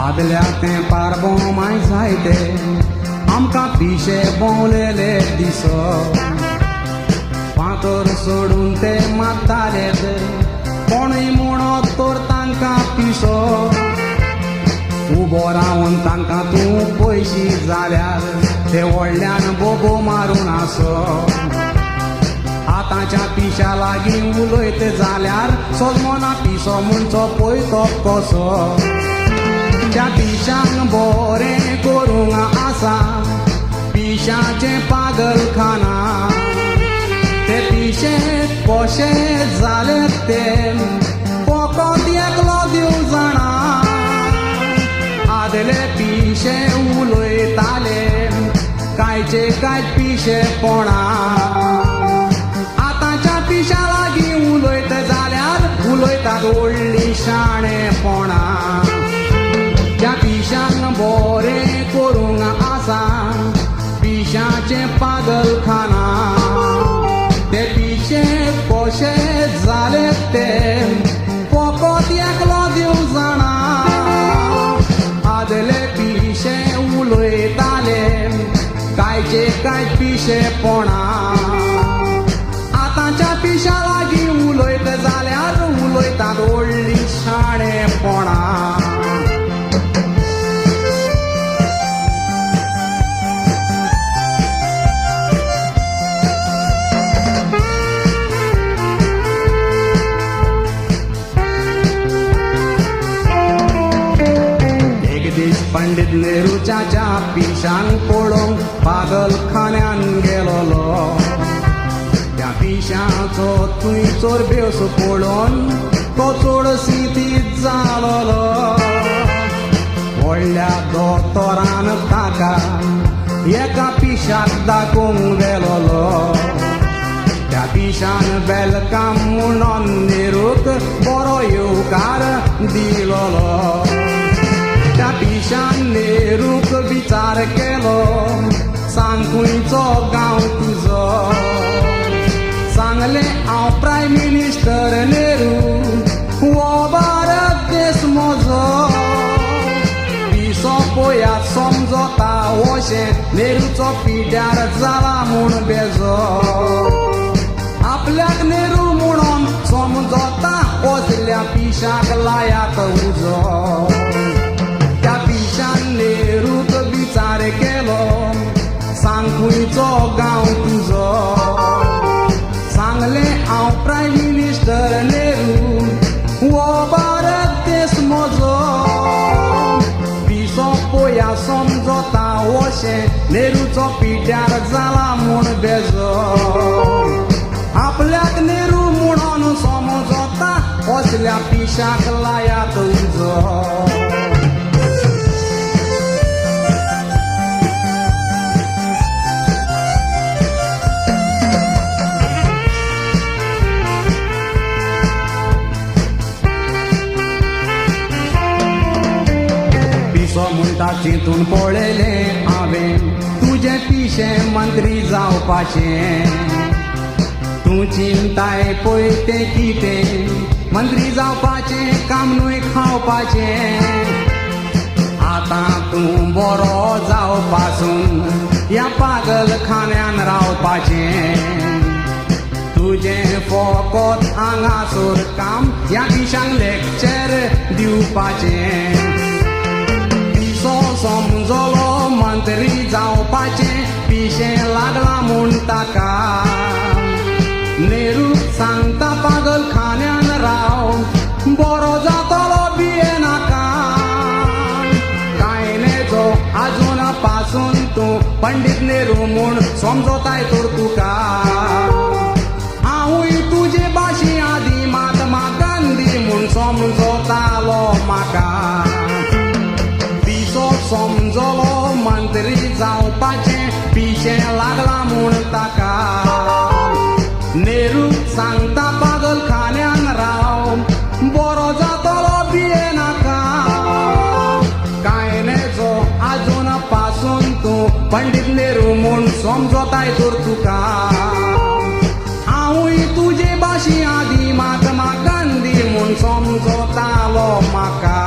आदल्या ते पारबो माय जायते आमकां पिशे भोंवलेले दिसो फातर सोडून ते मारतालेत कोणूय म्हणत तर तांकां पिसो उबो रावन तांकां तूं पयशी जाल्यार ते व्हडल्यान बोबो मारून आसो आतांच्या पिशा लागीं उलयत जाल्यार सजमोना पिसो म्हणचो पळयतो कसो त्या पिशांक बरें करूंक आसा पिशाचें पागलखाना ते पिशे कशे जाले ते फकत एकलो देव जाणा आदले पिशे उलयताले कांयचे कांय पिशेपणा आतांच्या पिशा लागीं उलयत जाल्यार उलयतात व्हडली शाणेपणा त्या पिशांक बरें करूंक आसा पिशाचें पागलखाना ते पिशे कशे जाले ते फकत एकलो देव जाणा आदले पिशे उलयताले कांयचे कांय पिशेपणा आतांच्या पिशा लागीं उलयत जाल्यार उलयतात व्हडली शाणेपणा पंडित नेहरूच्या पिशांक पळोवंक पागलखान्यान गेलोलो त्या पिशाचो थंयचोर बेस पळोवन तो चड सितीत जालोलो व्हडल्या दोतोरान ताका एका पिशाक दाखोवंक गेलोलो त्या पिशान वेलकाम म्हणून नेहरूक बरो येवकार दिलोलो त्या पिशान नेहरूक विचार केलो सांग खंयचो गांव तुजो सांगले हांव प्रायम मिनिस्टर नेहरू हो भारत देश म्हजो पिसो पळयात समजता अशें नेहरूचो पिड्यार जाला म्हूण बेजो आपल्याक नेहरू म्हणून समजता असल्या पिशाक लायात उजो त्या पिशान नेहरूक विचार केलो सांग खंयचो गांव तुजो सांगले हांव प्रायम मिनिस्टर नेहरू हो भारत देश म्हजो पिसो पळया समजता अशें नेहरूचो पिड्यार जाला म्हूण बेजो आपल्याक नेहरू म्हणून समजता असल्या पिशाक लायात उजो म्हणटा चिंतून पळयले हांवें तुजे पिशे मंत्री जावपाचे तूं चिंताय पळय तें कितें मंत्री जावपाचें काम न्हय खावपाचें आतां तूं बरो जावपासून ह्या पागलखान्यान रावपाचें तुजें फकत हांगासर काम ह्या पिशांक लेक्चर दिवपाचें समजलो मंत्री जावपाचें पिशें लागलां म्हूण ताका नेहरू सांगता पागलखान्यान राव बरो जातलो बिये नाका कांयनेचो आजून पासून तूं पंडित नेहरू म्हूण समजताय तर तुका हांवूय तुजे भाशी आदी महात्मा गांधी म्हूण समजतालो म्हाका समजलो मंत्री जावपाचें पिशें लागलां म्हूण ताका समजोताय तर तुका हांवूय तुजे भाशी आदी महात्मा गांधी म्हूण समजोतालो म्हाका